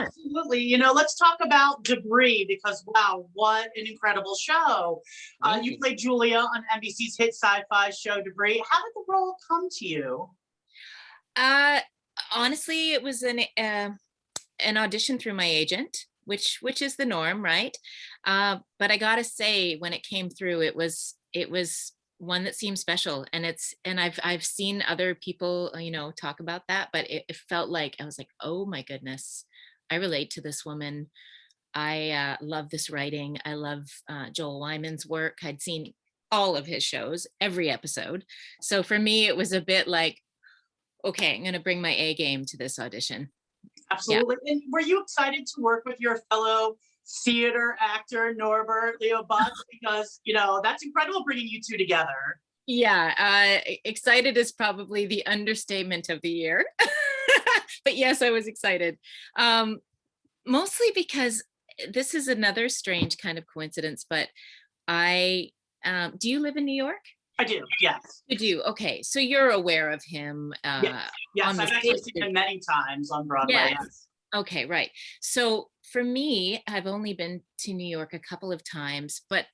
Absolutely. Let's talk about Debris because, wow, what an incredible show. You played Julia on NBC's hit sci-fi show Debris. How did the role come to you? Uh, Honestly, it was an audition through my agent, which is the norm, right? But I gotta say, when it came through, it was one that seemed special, and I've seen other people, talk about that, but it felt like I was like, oh my goodness, I relate to this woman. I love this writing. I love Joel Wyman's work. I'd seen all of his shows, every episode. So for me, it was a bit like, okay, I'm going to bring my A game to this audition. Yeah. Absolutely. And were you excited to work with your fellow theater actor, Norbert Leo Butz? Because, that's incredible bringing you two together. Yeah. Excited is probably the understatement of the year. But yes, I was excited. Mostly because this is another strange kind of coincidence, but do you live in New York? I do, yes. You do. Okay. So you're aware of him Yes, yes. on the I've actually stage. seen him many times on Broadway, Yes. yes. Okay, right. So for me, I've only been to New York a couple of times, but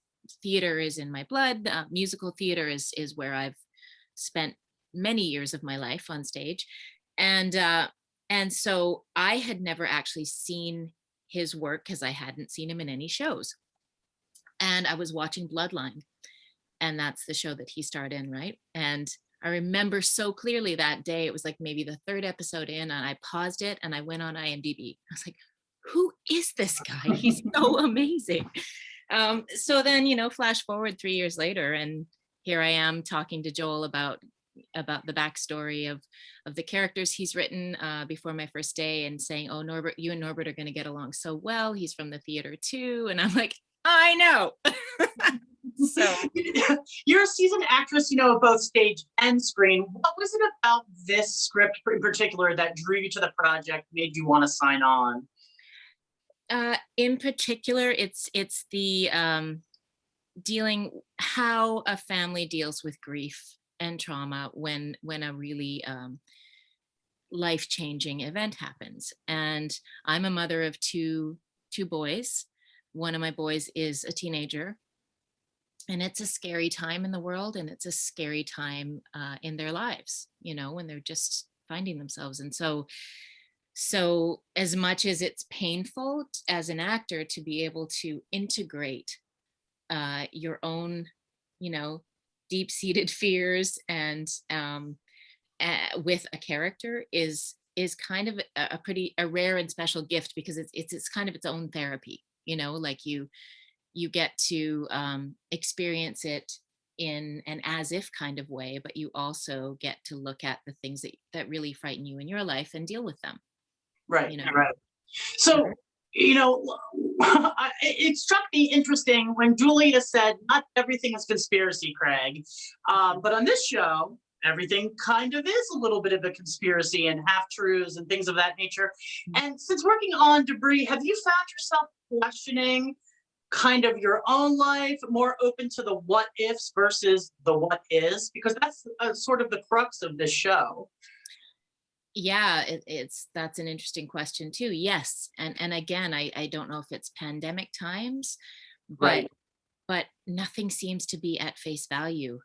theater is in my blood. Musical theater is where I've spent many years of my life on stage, and so I had never actually seen his work because I hadn't seen him in any shows, and I was watching Bloodline, and that's the show that he starred in, right? And I remember so clearly that day, it was like maybe the third episode in, and I paused it and I went on IMDb. I was like, who is this guy? He's so amazing. So then, flash forward 3 years later, and here I am talking to Joel about the backstory of the characters he's written before my first day, and saying, oh, Norbert, you and Norbert are going to get along so well. He's from the theater too. And I'm like, I know. So you're a seasoned actress, of both stage and screen. What was it about this script in particular that drew you to the project, made you want to sign on? In particular, it's the dealing how a family deals with grief and trauma when a really life-changing event happens. And I'm a mother of two boys. One of my boys is a teenager, and it's a scary time in the world, and it's a scary time in their lives, when they're just finding themselves. And so as much as it's painful as an actor to be able to integrate your own, deep-seated fears and with a character is kind of a rare and special gift, because it's kind of its own therapy. Like you get to experience it in an as if kind of way, but you also get to look at the things that really frighten you in your life and deal with them. Right, right. So, it struck me interesting when Julia said, not everything is conspiracy, Craig. But on this show, everything kind of is a little bit of a conspiracy and half-truths and things of that nature. And since working on Debris, have you found yourself questioning kind of your own life, more open to the what ifs versus the what is? Because that's sort of the crux of this show. Yeah, that's an interesting question too. Yes, and again, I don't know if it's pandemic times, but Right. but nothing seems to be at face value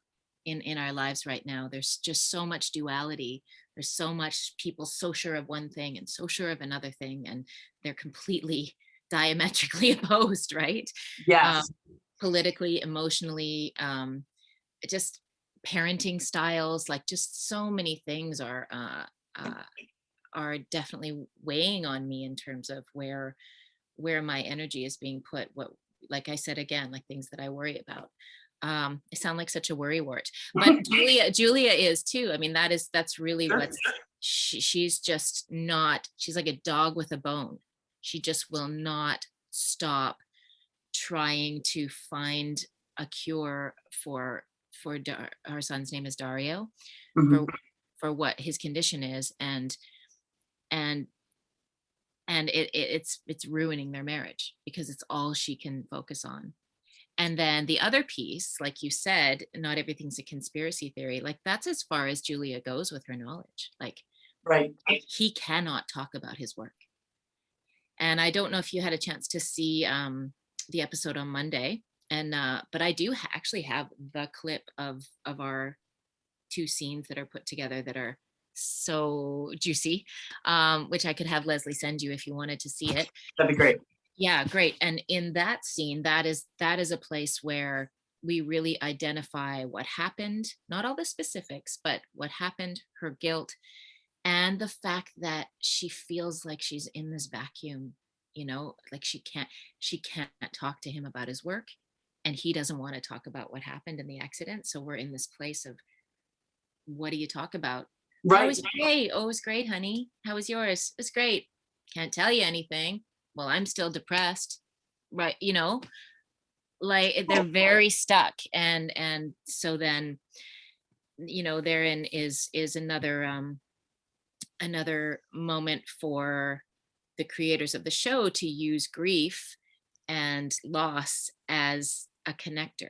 in our lives right now. There's just so much duality. There's so much people so sure of one thing and so sure of another thing, and they're completely diametrically opposed, right? Um, Yes. Politically, emotionally, just parenting styles, like just so many things uh, are definitely weighing on me in terms of where my energy is being put. What, like I said again, like things that I worry about. I sound like such a worrywart, but Julia is too. I mean, that's really Sure. what's she's just not. She's like a dog with a bone. She just will not stop trying to find a cure her son's name is Dario, Mhm. for what his condition is, and it's ruining their marriage because it's all she can focus on. And then the other piece, like you said, not everything's a conspiracy theory. Like that's as far as Julia goes with her knowledge. Like Right. he cannot talk about his work. And I don't know if you had a chance to see the episode on Monday, and but I do actually have the clip of our two scenes that are put together that are so juicy, which I could have Leslie send you if you wanted to see it. That'd be great. Yeah, great. And in that scene, that is a place where we really identify what happened, not all the specifics, but what happened, her guilt, and the fact that she feels like she's in this vacuum, like she can't talk to him about his work, and he doesn't want to talk about what happened in the accident. So we're in this place of, what do you talk about? How Right. was your day? Oh, it was great, honey. How was yours? It's great. Can't tell you anything. Well, I'm still depressed. Right. Like they're very stuck. And so then, therein is another moment for the creators of the show to use grief and loss as a connector.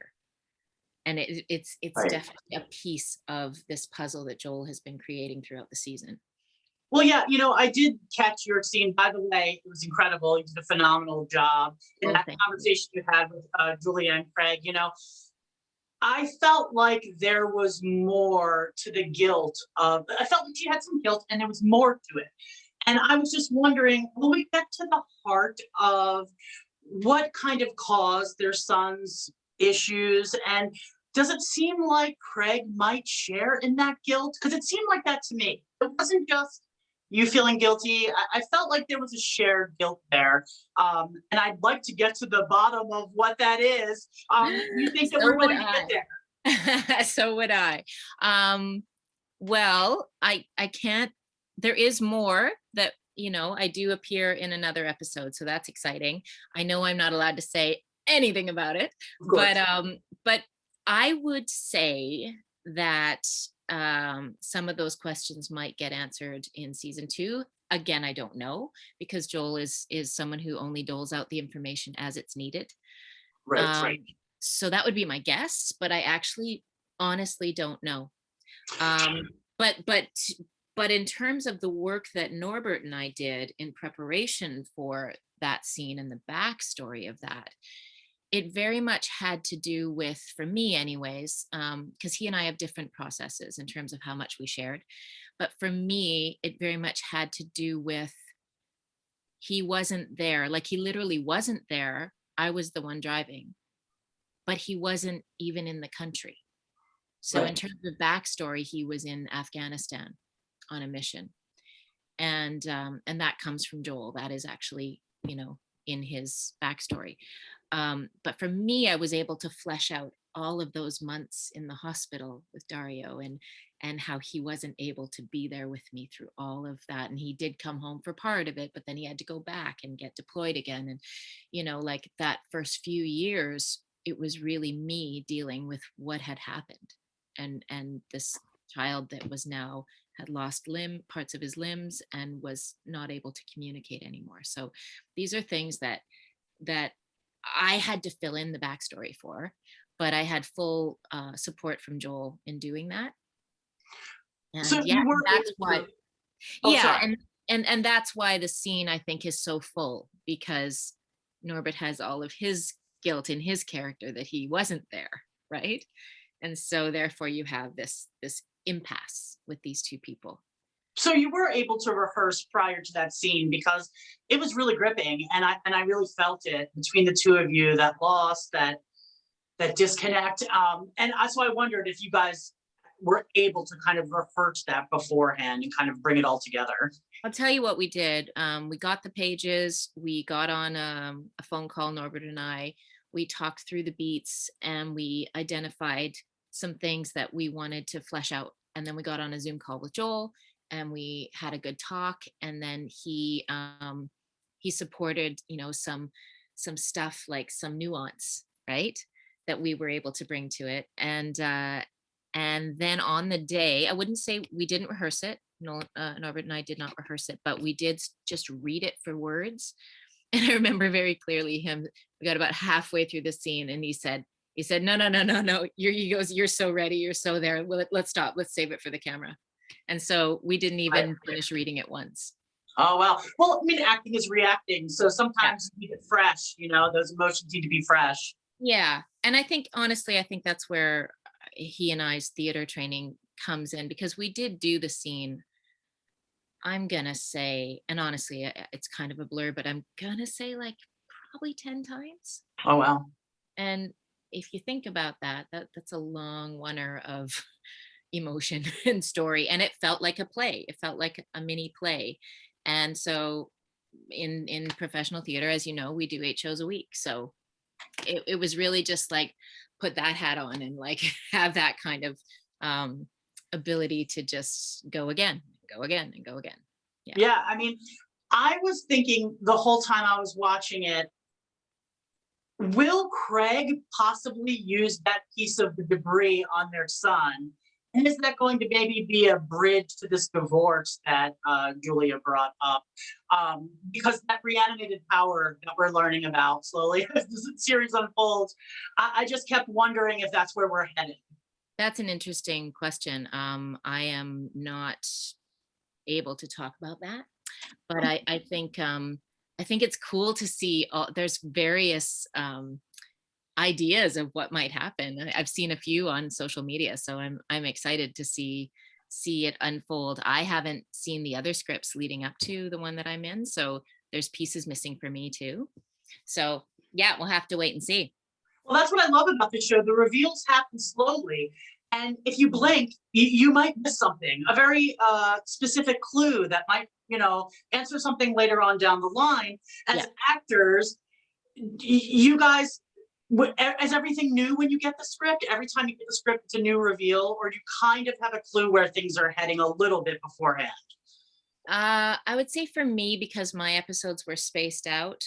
And it's Right. definitely a piece of this puzzle that Joel has been creating throughout the season. Well, yeah, I did catch your scene. By the way, it was incredible. You did a phenomenal job in Oh, that thank you. conversation you had with Julia and Craig. I felt like there was more to the guilt of, I felt like she had some guilt and there was more to it. And I was just wondering, will we get to the heart of what kind of caused their son's issues? And does it seem like Craig might share in that guilt? Because it seemed like that to me. It wasn't just you feeling guilty. I felt like there was a shared guilt there. And I'd like to get to the bottom of what that is. You think that So we're would going to get there? So would I. Well, I can't. There is more that, I do appear in another episode, so that's exciting. I know I'm not allowed to say anything about it, Of course. but I would say that some of those questions might get answered in season 2. Again, I don't know, because Joel is someone who only doles out the information as it's needed. Right. So that would be my guess, but I actually honestly don't know. But in terms of the work that Norbert and I did in preparation for that scene and the backstory of that, it very much had to do with, for me anyways, because he and I have different processes in terms of how much we shared. But for me, it very much had to do with, he wasn't there. Like, he literally wasn't there. I was the one driving, but he wasn't even in the country. So in terms of backstory, he was in Afghanistan on a mission. And that comes from Joel. That is actually, in his backstory. But for me, I was able to flesh out all of those months in the hospital with Dario, and how he wasn't able to be there with me through all of that. And he did come home for part of it, but then he had to go back and get deployed again. And, like that first few years, it was really me dealing with what had happened. And this child that was now had lost parts of his limbs and was not able to communicate anymore. So these are things that I had to fill in the backstory for, but I had full support from Joel in doing that. And So yeah, you were that's able why. to. Oh, Yeah, sorry. and that's why the scene, I think, is so full, because Norbert has all of his guilt in his character that he wasn't there, right? And so therefore you have this impasse with these two people. So you were able to rehearse prior to that scene, because it was really gripping, and I really felt it between the two of you, that loss, that disconnect. And so I wondered if you guys were able to kind of rehearse that beforehand and kind of bring it all together. I'll tell you what we did. We got the pages, we got on a phone call, Norbert and I. We talked through the beats, and we identified some things that we wanted to flesh out. And then we got on a Zoom call with Joel, and we had a good talk. And then he supported, some stuff, like some nuance, right, that we were able to bring to it. And then on the day, I wouldn't say we didn't rehearse it. No, Norbert and I did not rehearse it, but we did just read it for words. And I remember very clearly we got about halfway through the scene, and he said, no. He goes, you're so ready. You're so there. Well, let's stop. Let's save it for the camera. And so we didn't even finish reading it once. Oh, wow. Well, I mean, acting is reacting. So Yeah. sometimes you need it fresh, those emotions need to be fresh. Yeah. And I think, honestly, I think that's where he and I's theater training comes in, because we did do the scene. I'm gonna say, and honestly, it's kind of a blur, but I'm gonna say like probably 10 times. Oh, wow. And if you think about that, that's a long oneer of emotion and story. And it felt like a play. It felt like a mini play. And so in professional theater, as you know, we do 8 shows a week. So it was really just like put that hat on and like have that kind of um ability to just go again, go again, and go again. Yeah. Yeah. I mean, I was thinking the whole time I was watching it, will Craig possibly use that piece of the debris on their son? And is that going to maybe be a bridge to this divorce that Julia brought up? Because that reanimated power that we're learning about slowly as the series unfolds, I just kept wondering if that's where we're headed. That's an interesting question. I am not able to talk about that, but I think it's cool to see there's various ideas of what might happen. I've seen a few on social media, so I'm excited to see it unfold. I haven't seen the other scripts leading up to the one that I'm in, so there's pieces missing for me too. So yeah, we'll have to wait and see. Well, that's what I love about the show. The reveals happen slowly. And if you blink, you might miss something, a very specific clue that might, answer something later on down the line. Yeah. As actors, you guys, is everything new when you get the script? Every time you get the script, it's a new reveal, or do you kind of have a clue where things are heading a little bit beforehand? I would say for me, because my episodes were spaced out,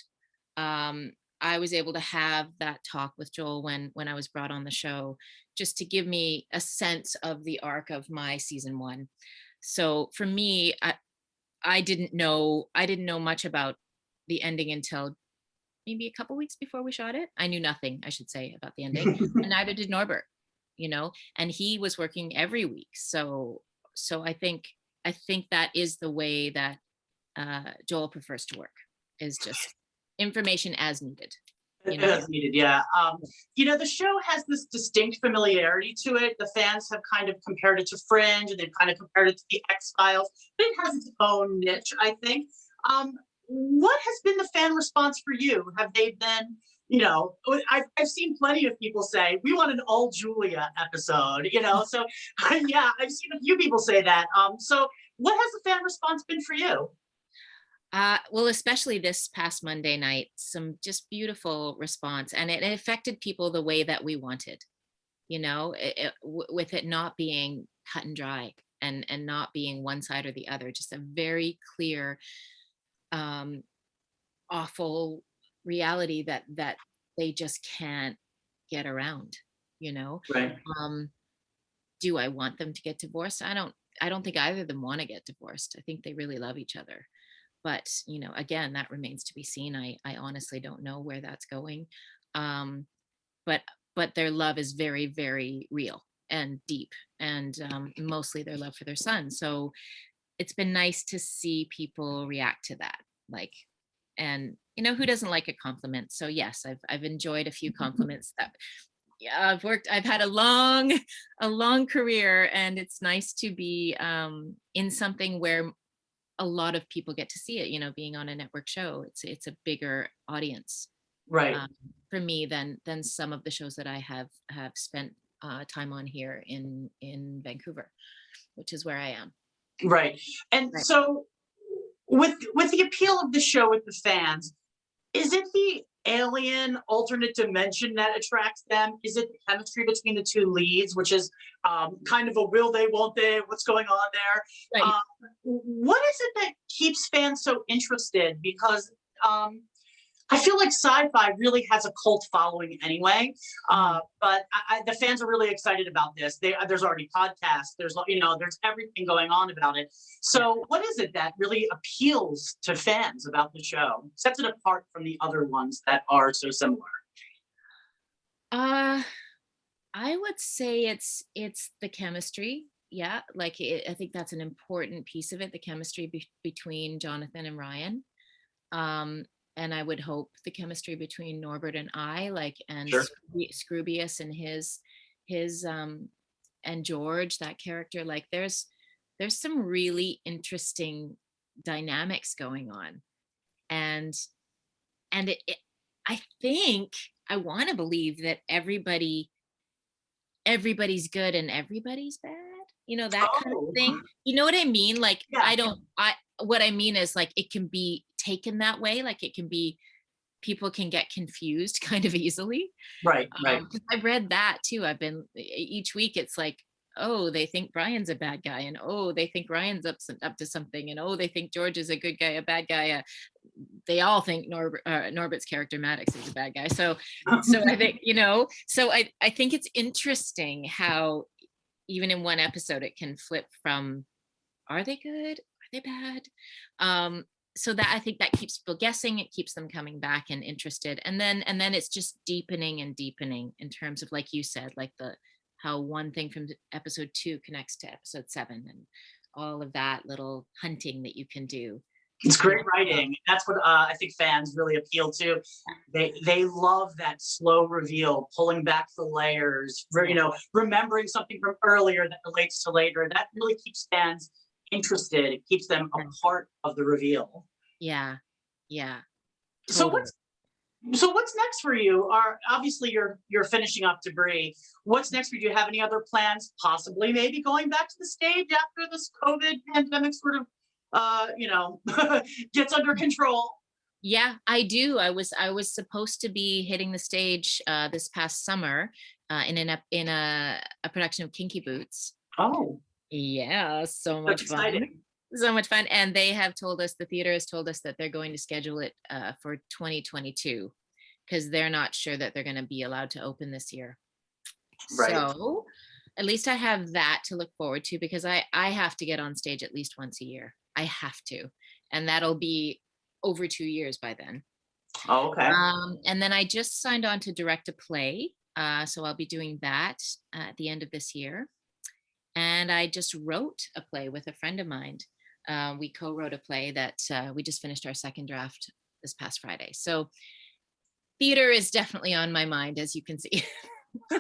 um, I was able to have that talk with Joel when I was brought on the show, just to give me a sense of the arc of my season one. So for me, I didn't know much about the ending until maybe a couple weeks before we shot it. I knew nothing, I should say, about the ending, and neither did Norbert. And he was working every week. So I think that is the way that Joel prefers to work, is just information as needed. You know. As needed, yeah. The show has this distinct familiarity to it. The fans have kind of compared it to Fringe, and they've kind of compared it to the X Files. But it has its own niche, I think. What has been the fan response for you? Have they been, I've seen plenty of people say we want an all Julia episode. So yeah, I've seen a few people say that. So what has the fan response been for you? Well, especially this past Monday night, some just beautiful response, and it affected people the way that we wanted. With it not being cut and dry, and not being one side or the other, just a very clear, um, awful reality that they just can't get around. You know, Right. um, do I want them to get divorced? I don't think either of them want to get divorced. I think they really love each other. But again, that remains to be seen. I honestly don't know where that's going. Um, but but their love is very, very real and deep, and mostly their love for their son. So it's been nice to see people react to that. Like, and who doesn't like a compliment? So yes, I've enjoyed a few compliments that. Yeah, I've had a long career, and it's nice to be in something where a lot of people get to see it. Being on a network show, it's a bigger audience, Right. um, for me than some of the shows that I have spent time on here in Vancouver, which is where I am. Right. And Right. so with the appeal of the show with the fans, is it the alien alternate dimension that attracts them? Is it the chemistry between the two leads, which is kind of a will they, won't they? What's going on there? Right. What is it that keeps fans so interested? Because I feel like sci-fi really has a cult following anyway, Mhm. but the fans are really excited about this. There's already podcasts. There's everything going on about it. Yeah. So, what is it that really appeals to fans about the show, sets it apart from the other ones that are so similar? Uh, I would say it's the chemistry. yeah, like I think that's an important piece of it, the chemistry between Jonathan and Ryan. Um, and I would hope the chemistry between Norbert and I, like, and Sure. Scroobius and his and George, that character, like there's some really interesting dynamics going on. And I think I want to believe that everybody's good and everybody's bad, that kind of Oh, thing. You know what I mean? Like, yeah. what I mean is, like, it can be taken that way. Like, it can be, people can get confused kind of easily. Right, right. 'Cause I've read that too. I've been each week, it's like, oh, they think Brian's a bad guy, and oh, they think Ryan's up to something, and oh, they think George is a good guy, a bad guy. They all think Norbert's character Maddox is a bad guy. So I think, so I think it's interesting how even in one episode it can flip from, are they good, are they bad? um so that, I think that keeps people guessing, it keeps them coming back and interested, and then it's just deepening and deepening in terms of, like you said, like the how one thing from episode 2 connects to episode 7, and all of that little hunting that you can do to It's great connect. writing. That's what I think fans really appeal to. They love that slow reveal, pulling back the layers, Yeah, remembering something from earlier that relates to later. That really keeps fans interested. It keeps them a yeah, part of the reveal. yeah, yeah, So totally. what's next for you? Are obviously you're finishing up Debris. What's next for you? Do you have any other plans? Possibly maybe going back to the stage after this COVID pandemic sort of gets under control. Yeah, I do. I was supposed to be hitting the stage this past summer in a production of Kinky Boots. Oh, Yeah, so that's much fun. exciting. So much fun. And they have told us, the theater has told us that they're going to schedule it for 2022, because they're not sure that they're going to be allowed to open this year. Right. So at least I have that to look forward to, because I have to get on stage at least once a year. I have to. And that'll be over 2 years by then. Oh, okay. And then I just signed on to direct a play. So I'll be doing that at the end of this year. And I just wrote a play with a friend of mine. We co-wrote a play that we just finished our second draft this past Friday. So theater is definitely on my mind, as you can see.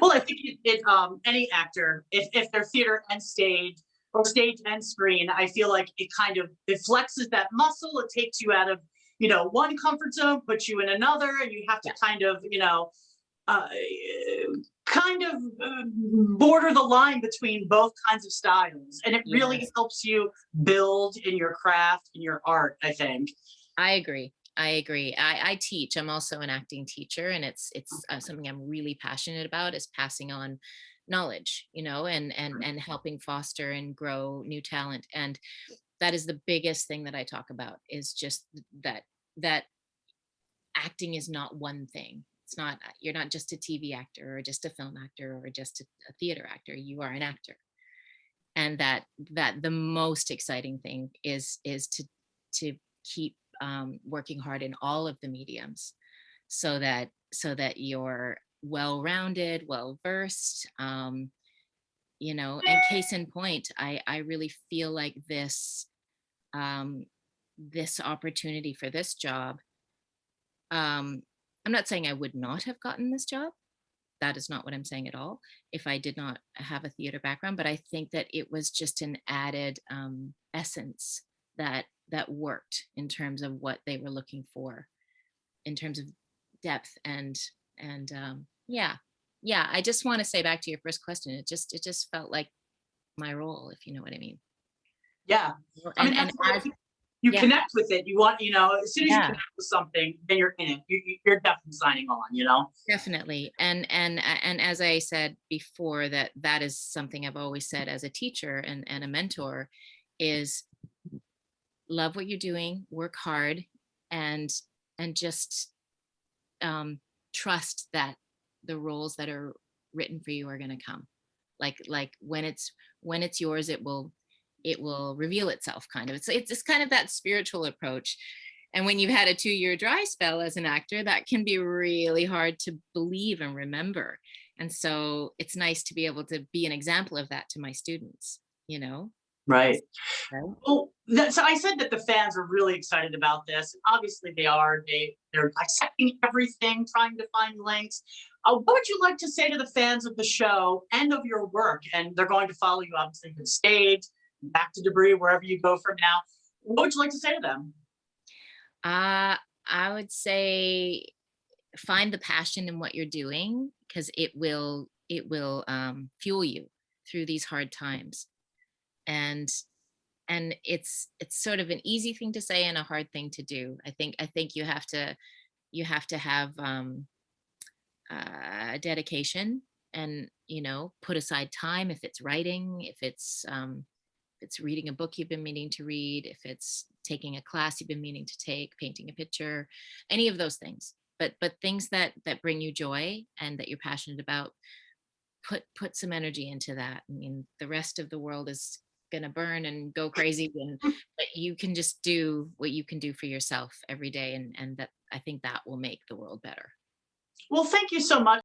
Well, I think any actor, if they're theater and stage or stage and screen, I feel like it flexes that muscle. It takes you out of one comfort zone, puts you in another, and you have to Yeah. uh, kind of border the line between both kinds of styles, and it really Yes, helps you build in your craft, in your art, I think. I agree. I agree. I teach. I'm also an acting teacher, and it's something I'm really passionate about, is passing on knowledge, and helping foster and grow new talent. And that is the biggest thing that I talk about, is just that acting is not one thing. It's not, you're not just a TV actor or just a film actor or just a theater actor. You are an actor. And that the most exciting thing is to keep working hard in all of the mediums, so that you're well-rounded, well-versed. And case in point, I really feel like um, this opportunity for this job. I'm not saying I would not have gotten this job. That is not what I'm saying at all, if I did not have a theater background. But I think that it was just an added essence that worked in terms of what they were looking for, in terms of depth and yeah, yeah. I just want to say, back to your first question, it just felt like my role, if you know what I mean. Yeah, I mean And that's what as you Yeah, connect with it. You want, as soon as you yeah. connect with something, then you're in it. You're definitely signing on. Definitely. And as I said before, that is something I've always said as a teacher and a mentor, is love what you're doing, work hard, and just trust that the roles that are written for you are going to come. Like when it's yours, it will reveal itself, kind of. It's kind of that spiritual approach. And when you've had a 2-year dry spell as an actor, that can be really hard to believe and remember. And so it's nice to be able to be an example of that to my students. you know? Right. Right? Well, so I said that the fans are really excited about this. And obviously, they are. They're dissecting everything, trying to find links. What would you like to say to the fans of the show and of your work? And they're going to follow you, obviously, to the stage, back to Debris, wherever you go from now. What would you like to say to them? Uh, I would say find the passion in what you're doing because it will fuel you through these hard times. And it's sort of an easy thing to say and a hard thing to do. I think you have to have dedication, and put aside time if it's writing, if it's reading a book you've been meaning to read, if it's taking a class you've been meaning to take, painting a picture, any of those things. But things that bring you joy and that you're passionate about, put some energy into that. I mean, the rest of the world is gonna burn and go crazy, and but you can just do what you can do for yourself every day, and that I think that will make the world better. Well, thank you so much.